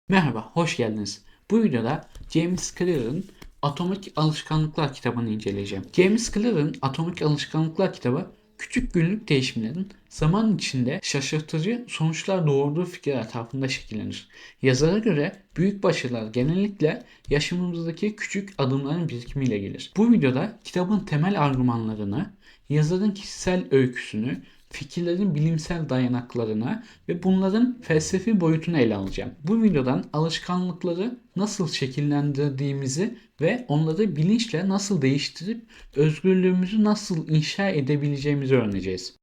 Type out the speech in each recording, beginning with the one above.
Merhaba, hoş geldiniz. Bu videoda James Clear'ın Atomik Alışkanlıklar kitabını inceleyeceğim. James Clear'ın Atomik Alışkanlıklar kitabı, küçük günlük değişimlerin zaman içinde şaşırtıcı sonuçlar doğurduğu fikir etrafında şekillenir. Yazara göre büyük başarılar genellikle yaşamımızdaki küçük adımların birikimiyle gelir. Bu videoda kitabın temel argümanlarını, yazarın kişisel öyküsünü, fikirlerin bilimsel dayanaklarına ve bunların felsefi boyutunu ele alacağım. Bu videodan alışkanlıkları nasıl şekillendirdiğimizi ve onları bilinçle nasıl değiştirip özgürlüğümüzü nasıl inşa edebileceğimizi öğreneceğiz.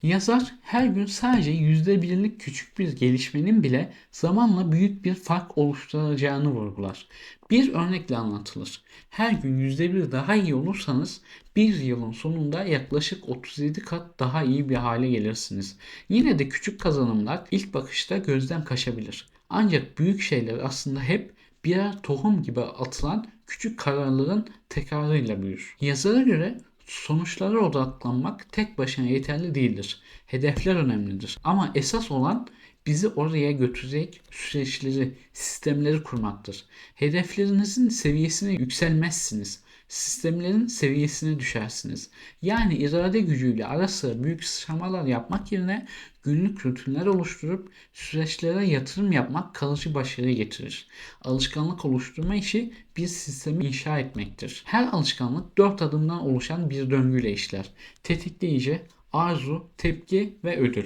Yazar her gün sadece %1'lik küçük bir gelişmenin bile zamanla büyük bir fark oluşturacağını vurgular. Bir örnekle anlatılır. Her gün %1 daha iyi olursanız bir yılın sonunda yaklaşık 37 kat daha iyi bir hale gelirsiniz. Yine de küçük kazanımlar ilk bakışta gözden kaçabilir. Ancak büyük şeyler aslında hep birer tohum gibi atılan küçük kararların tekrarıyla büyür. Yazara göre sonuçlara odaklanmak tek başına yeterli değildir. Hedefler önemlidir. Ama esas olan bizi oraya götürecek süreçleri, sistemleri kurmaktır. Hedeflerinizin seviyesine yükselmezsiniz. Sistemlerin seviyesine düşersiniz. Yani irade gücüyle ara sıra büyük sıçramalar yapmak yerine günlük rutinler oluşturup süreçlere yatırım yapmak kalıcı başarı getirir. Alışkanlık oluşturma işi bir sistemi inşa etmektir. Her alışkanlık 4 adımdan oluşan bir döngüyle işler. Tetikleyici, arzu, tepki ve ödül.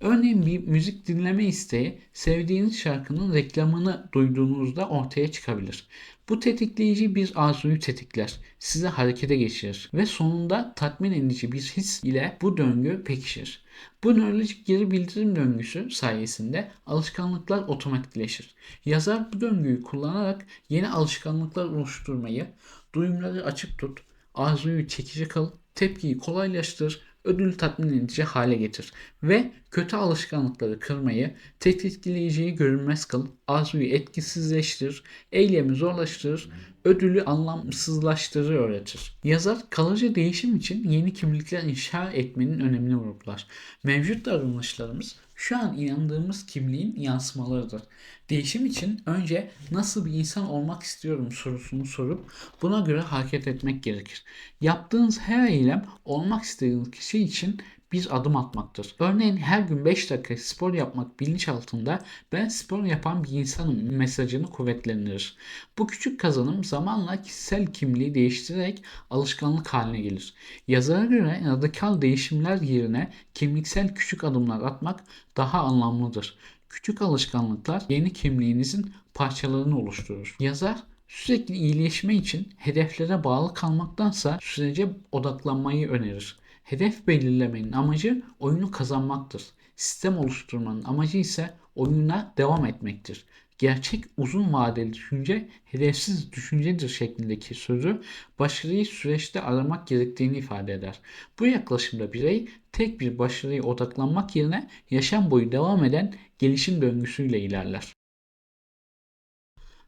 Örneğin bir müzik dinleme isteği sevdiğiniz şarkının reklamını duyduğunuzda ortaya çıkabilir. Bu tetikleyici bir arzuyu tetikler, sizi harekete geçirir ve sonunda tatmin edici bir his ile bu döngü pekişir. Bu nörolojik geri bildirim döngüsü sayesinde alışkanlıklar otomatikleşir. Yazar bu döngüyü kullanarak yeni alışkanlıklar oluşturmayı, duyumları açık tut, arzuyu çekici kıl, tepkiyi kolaylaştır, ödülü tatmin edici hale getir ve kötü alışkanlıkları kırmayı, tetikleyiciyi görünmez kıl, arzuyu etkisizleştir, eylemi zorlaştırır, ödülü anlamsızlaştırır öğretir. Yazar kalıcı değişim için yeni kimlikler inşa etmenin önemini vurgular. Mevcut davranışlarımız şu an inandığımız kimliğin yansımalarıdır. Değişim için önce nasıl bir insan olmak istiyorum sorusunu sorup buna göre hareket etmek gerekir. Yaptığınız her eylem olmak istediğiniz kişi için bir adım atmaktır. Örneğin her gün 5 dakika spor yapmak bilinç altında ben spor yapan bir insanım mesajını kuvvetlendirir. Bu küçük kazanım zamanla kişisel kimliği değiştirerek alışkanlık haline gelir. Yazara göre radikal değişimler yerine kimliksel küçük adımlar atmak daha anlamlıdır. Küçük alışkanlıklar yeni kimliğinizin parçalarını oluşturur. Yazar sürekli iyileşme için hedeflere bağlı kalmaktansa sürece odaklanmayı önerir. Hedef belirlemenin amacı oyunu kazanmaktır. Sistem oluşturmanın amacı ise oyuna devam etmektir. Gerçek uzun vadeli düşünce hedefsiz düşüncedir şeklindeki sözü başarıyı süreçte aramak gerektiğini ifade eder. Bu yaklaşımda birey tek bir başarıya odaklanmak yerine yaşam boyu devam eden gelişim döngüsüyle ilerler.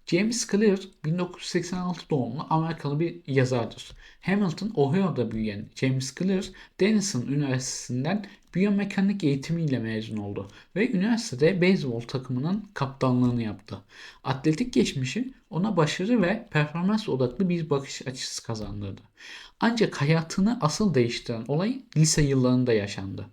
James Clear 1986 doğumlu Amerikalı bir yazardır. Hamilton, Ohio'da büyüyen James Clear, Denison Üniversitesi'nden biyomekanik eğitimiyle mezun oldu ve üniversitede beyzbol takımının kaptanlığını yaptı. Atletik geçmişi ona başarı ve performans odaklı bir bakış açısı kazandırdı. Ancak hayatını asıl değiştiren olay lise yıllarında yaşandı.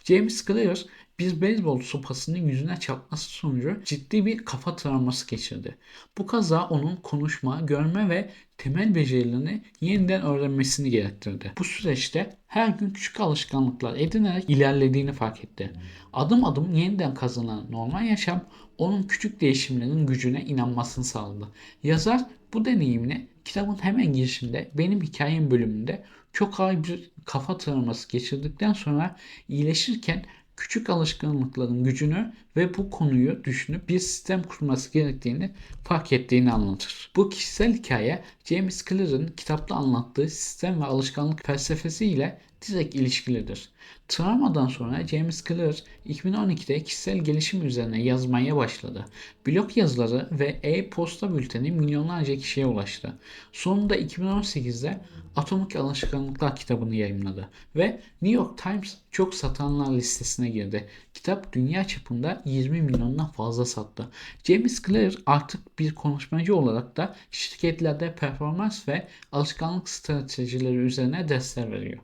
James Clear bir beyzbol sopasının yüzüne çarpması sonucu ciddi bir kafa travması geçirdi. Bu kaza onun konuşma, görme ve temel becerilerini yeniden öğrenmesini gerektirdi. Bu süreçte her gün küçük alışkanlıklar edinerek ilerlediğini fark etti. Adım adım yeniden kazanan normal yaşam onun küçük değişimlerin gücüne inanmasını sağladı. Yazar bu deneyimini kitabın hemen girişinde benim hikayem bölümünde çok ağır bir kafa travması geçirdikten sonra iyileşirken küçük alışkanlıkların gücünü ve bu konuyu düşünüp bir sistem kurması gerektiğini fark ettiğini anlatır. Bu kişisel hikaye James Clear'ın kitapta anlattığı sistem ve alışkanlık felsefesi ile direkt ilişkilidir. Travmadan sonra James Clear 2012'de kişisel gelişim üzerine yazmaya başladı. Blog yazıları ve e-posta bülteni milyonlarca kişiye ulaştı. Sonunda 2018'de Atomik Alışkanlıklar kitabını yayımladı ve New York Times çok satanlar listesine girdi. Kitap dünya çapında 20 milyondan fazla sattı. James Clear artık bir konuşmacı olarak da şirketlerde performans ve alışkanlık stratejileri üzerine dersler veriyor.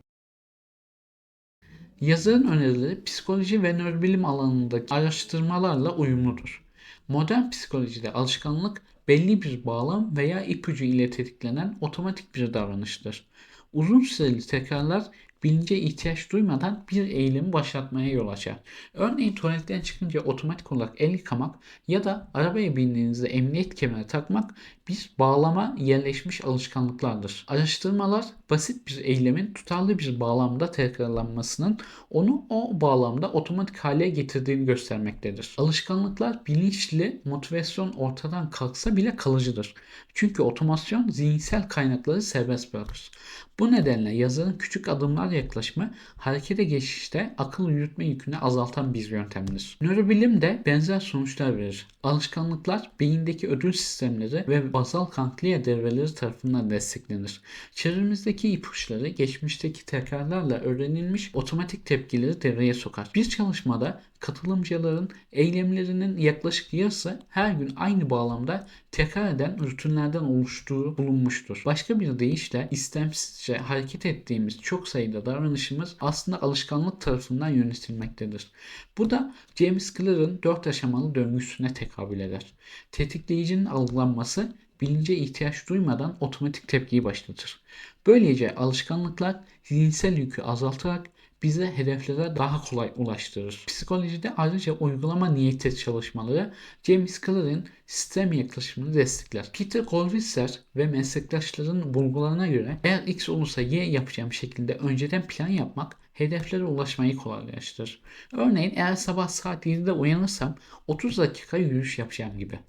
Yazarın önerileri psikoloji ve nörobilim alanındaki araştırmalarla uyumludur. Modern psikolojide alışkanlık belli bir bağlam veya ipucu ile tetiklenen otomatik bir davranıştır. Uzun süreli tekrarlar bilince ihtiyaç duymadan bir eylemi başlatmaya yol açar. Örneğin tuvaletten çıkınca otomatik olarak el yıkamak ya da arabaya bindiğinizde emniyet kemeri takmak bir bağlama yerleşmiş alışkanlıklardır. Araştırmalar basit bir eylemin tutarlı bir bağlamda tekrarlanmasının onu o bağlamda otomatik hale getirdiğini göstermektedir. Alışkanlıklar bilinçli motivasyon ortadan kalksa bile kalıcıdır. Çünkü otomasyon zihinsel kaynakları serbest bırakır. Bu nedenle yazarın küçük adımlar yaklaşımı harekete geçişte akıl yürütme yükünü azaltan bir yöntemdir. Nörobilim de benzer sonuçlar verir. Alışkanlıklar beyindeki ödül sistemleri ve bazal ganglia devreleri tarafından desteklenir. Çevremizdeki ipuçları geçmişteki tekrarlarla öğrenilmiş otomatik tepkileri devreye sokar. Bir çalışmada katılımcıların eylemlerinin yaklaşık yarısı her gün aynı bağlamda tekrar eden rutinlerden oluştuğu bulunmuştur. Başka bir deyişle istemsizce hareket ettiğimiz çok sayıda davranışımız aslında alışkanlık tarafından yönetilmektedir. Bu da James Clear'ın 4 aşamalı döngüsüne tekabül eder. Tetikleyicinin algılanması bilince ihtiyaç duymadan otomatik tepkiyi başlatır. Böylece alışkanlıklar zihinsel yükü azaltarak bize hedeflere daha kolay ulaştırır. Psikolojide ayrıca uygulama niyeti çalışmaları James Clear'ın sistem yaklaşımını destekler. Peter Goldwasser ve meslektaşların bulgularına göre eğer X olursa Y yapacağım şekilde önceden plan yapmak hedeflere ulaşmayı kolaylaştırır. Örneğin eğer sabah saat 7'de uyanırsam 30 dakika yürüyüş yapacağım gibi.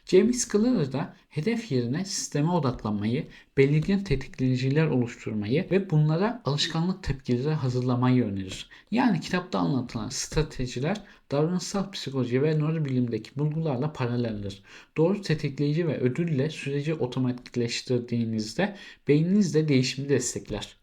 James Clear da hedef yerine sisteme odaklanmayı, belirgin tetikleyiciler oluşturmayı ve bunlara alışkanlık tepkileri hazırlamayı önerir. Yani kitapta anlatılan stratejiler davranışsal psikoloji ve nörobilimdeki bulgularla paraleldir. Doğru tetikleyici ve ödülle süreci otomatikleştirdiğinizde beyniniz de değişimi destekler.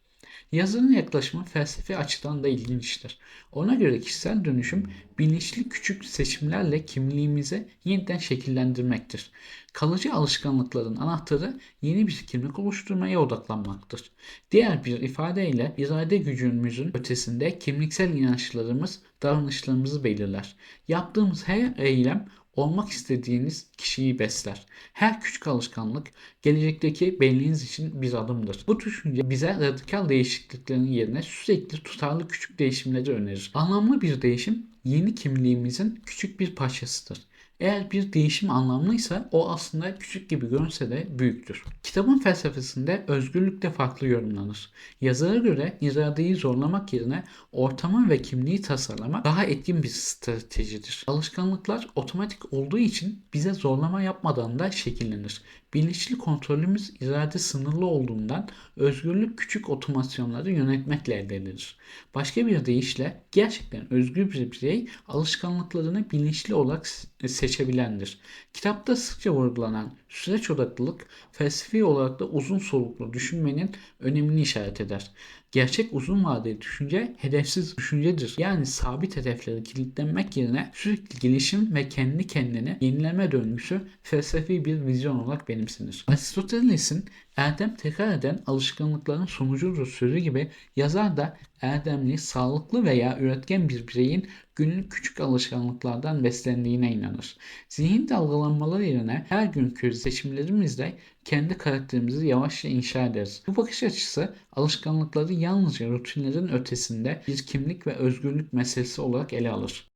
Yazarın yaklaşımı felsefi açıdan da ilginçtir. Ona göre kişisel dönüşüm bilinçli küçük seçimlerle kimliğimizi yeniden şekillendirmektir. Kalıcı alışkanlıkların anahtarı yeni bir kimlik oluşturmaya odaklanmaktır. Diğer bir ifadeyle irade gücümüzün ötesinde kimliksel inançlarımız davranışlarımızı belirler. Yaptığımız her eylem olmak istediğiniz kişiyi besler. Her küçük alışkanlık gelecekteki benliğiniz için bir adımdır. Bu düşünce bize radikal değişikliklerin yerine sürekli tutarlı küçük değişimleri önerir. Anlamlı bir değişim yeni kimliğimizin küçük bir parçasıdır. Eğer bir değişim anlamlıysa o aslında küçük gibi görünse de büyüktür. Kitabın felsefesinde özgürlük de farklı yorumlanır. Yazara göre iradeyi zorlamak yerine ortamı ve kimliği tasarlamak daha etkin bir stratejidir. Alışkanlıklar otomatik olduğu için bize zorlama yapmadan da şekillenir. Bilinçli kontrolümüz irade sınırlı olduğundan özgürlük küçük otomasyonları yönetmekle elde edilir. Başka bir deyişle gerçekten özgür bir birey alışkanlıklarını bilinçli olarak seçebilendir. Kitapta sıkça vurgulanan süreç odaklılık felsefi olarak da uzun soluklu düşünmenin önemini işaret eder. Gerçek uzun vadeli düşünce hedefsiz düşüncedir. Yani sabit hedefleri kilitlenmek yerine sürekli gelişim ve kendi kendini yenileme döngüsü felsefi bir vizyon olarak benimsenir. Aristoteles'in erdem tekrar eden alışkanlıkların sonucudur sözü gibi yazar da erdemli, sağlıklı veya üretken bir bireyin günlük küçük alışkanlıklardan beslendiğine inanır. Zihin dalgalanmaları yerine her günkü seçimlerimizle kendi karakterimizi yavaşça inşa ederiz. Bu bakış açısı alışkanlıkları yalnızca rutinlerin ötesinde bir kimlik ve özgürlük meselesi olarak ele alır.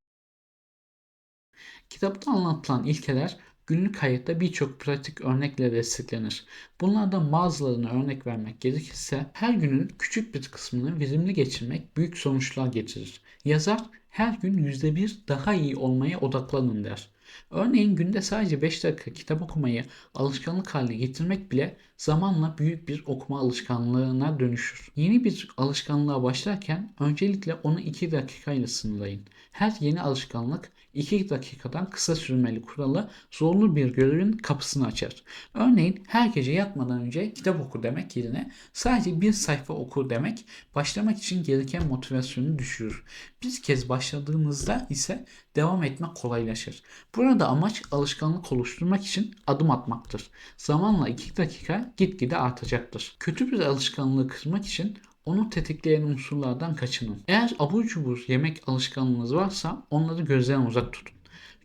Kitapta anlatılan ilkeler günlük hayatta birçok pratik örnekle desteklenir. Bunlardan bazılarını örnek vermek gerekirse her günün küçük bir kısmını verimli geçirmek büyük sonuçlar getirir. Yazar her gün %1 daha iyi olmaya odaklanın der. Örneğin günde sadece 5 dakika kitap okumayı alışkanlık haline getirmek bile zamanla büyük bir okuma alışkanlığına dönüşür. Yeni bir alışkanlığa başlarken öncelikle onu 2 dakikayla sınırlayın. Her yeni alışkanlık 2 dakikadan kısa sürmeli kuralı zorlu bir görevin kapısını açar. Örneğin her gece yatmadan önce kitap oku demek yerine sadece bir sayfa oku demek başlamak için gereken motivasyonu düşürür. Bir kez başladığınızda ise devam etmek kolaylaşır. Burada amaç alışkanlık oluşturmak için adım atmaktır. Zamanla 2 dakika gitgide artacaktır. Kötü bir alışkanlığı kırmak için onu tetikleyen unsurlardan kaçının. Eğer abur cubur yemek alışkanlığınız varsa onları gözden uzak tutun.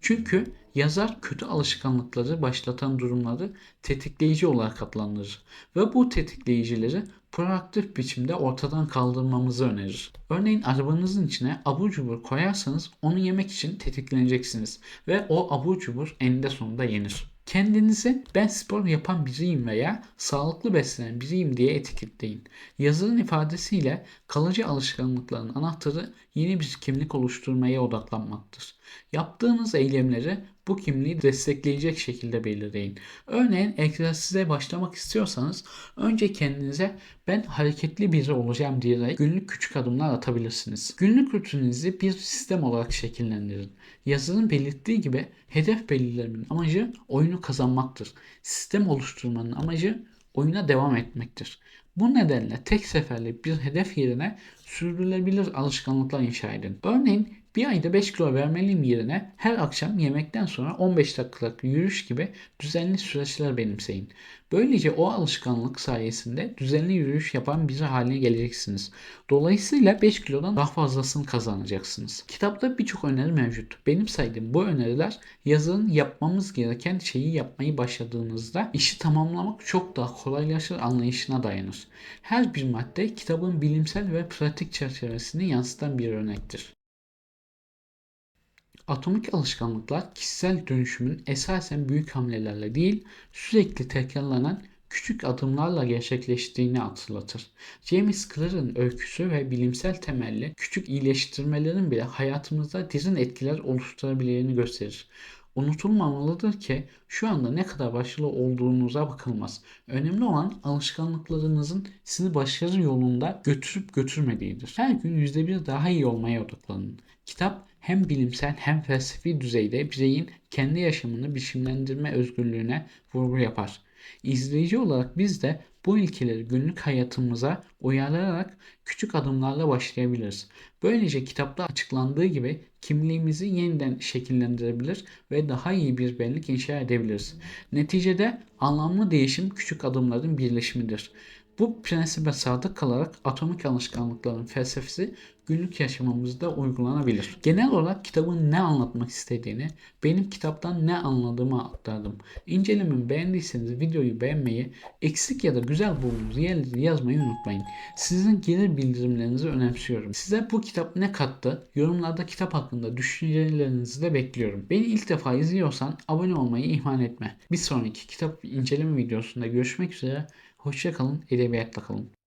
Çünkü yazar kötü alışkanlıkları başlatan durumları tetikleyici olarak adlandırır ve bu tetikleyicileri proaktif biçimde ortadan kaldırmamızı önerir. Örneğin arabanızın içine abur cubur koyarsanız onu yemek için tetikleneceksiniz ve o abur cubur eninde sonunda yenir. Kendinizi ben spor yapan biriyim veya sağlıklı beslenen biriyim diye etiketleyin. Yazarın ifadesiyle kalıcı alışkanlıkların anahtarı yeni bir kimlik oluşturmaya odaklanmaktır. Yaptığınız eylemleri bu kimliği destekleyecek şekilde belirleyin. Örneğin egzersize başlamak istiyorsanız önce kendinize ben hareketli biri olacağım diyerek günlük küçük adımlar atabilirsiniz. Günlük rutininizi bir sistem olarak şekillendirin. Yazarın belirttiği gibi hedef belirlemenin amacı oyunu kazanmaktır. Sistem oluşturmanın amacı oyuna devam etmektir. Bu nedenle tek seferlik bir hedef yerine sürdürülebilir alışkanlıklar inşa edin. Örneğin bir ayda 5 kilo vermeliyim yerine her akşam yemekten sonra 15 dakikalık yürüyüş gibi düzenli süreçler benimseyin. Böylece o alışkanlık sayesinde düzenli yürüyüş yapan biri haline geleceksiniz. Dolayısıyla 5 kilodan daha fazlasını kazanacaksınız. Kitapta birçok öneri mevcut. Benim saydığım bu öneriler yazarın yapmamız gereken şeyi yapmayı başladığınızda işi tamamlamak çok daha kolaylaşır anlayışına dayanır. Her bir madde kitabın bilimsel ve pratik çerçevesini yansıtan bir örnektir. Atomik alışkanlıklar kişisel dönüşümün esasen büyük hamlelerle değil, sürekli tekrarlanan küçük adımlarla gerçekleştiğini hatırlatır. James Clear'ın öyküsü ve bilimsel temelli küçük iyileştirmelerin bile hayatımızda derin etkiler oluşturabileceğini gösterir. Unutulmamalıdır ki şu anda ne kadar başarılı olduğunuza bakılmaz. Önemli olan alışkanlıklarınızın sizi başarı yolunda götürüp götürmediğidir. Her gün %1 daha iyi olmaya odaklanın. Kitap hem bilimsel hem felsefi düzeyde bireyin kendi yaşamını biçimlendirme özgürlüğüne vurgu yapar. İzleyici olarak biz de bu ilkeleri günlük hayatımıza uyarlayarak küçük adımlarla başlayabiliriz. Böylece kitapta açıklandığı gibi kimliğimizi yeniden şekillendirebilir ve daha iyi bir benlik inşa edebiliriz. Neticede anlamlı değişim küçük adımların birleşimidir. Bu prensibe sadık kalarak atomik alışkanlıkların felsefesi günlük yaşamımızda uygulanabilir. Genel olarak kitabın ne anlatmak istediğini, benim kitaptan ne anladığımı aktardım. İncelememi beğendiyseniz videoyu beğenmeyi, eksik ya da güzel bulduğunuz yerleri yazmayı unutmayın. Sizin geri bildirimlerinizi önemsiyorum. Size bu kitap ne kattı? Yorumlarda kitap hakkında düşüncelerinizi de bekliyorum. Beni ilk defa izliyorsan abone olmayı ihmal etme. Bir sonraki kitap inceleme videosunda görüşmek üzere. Hoşça kalın, edebiyatla kalın.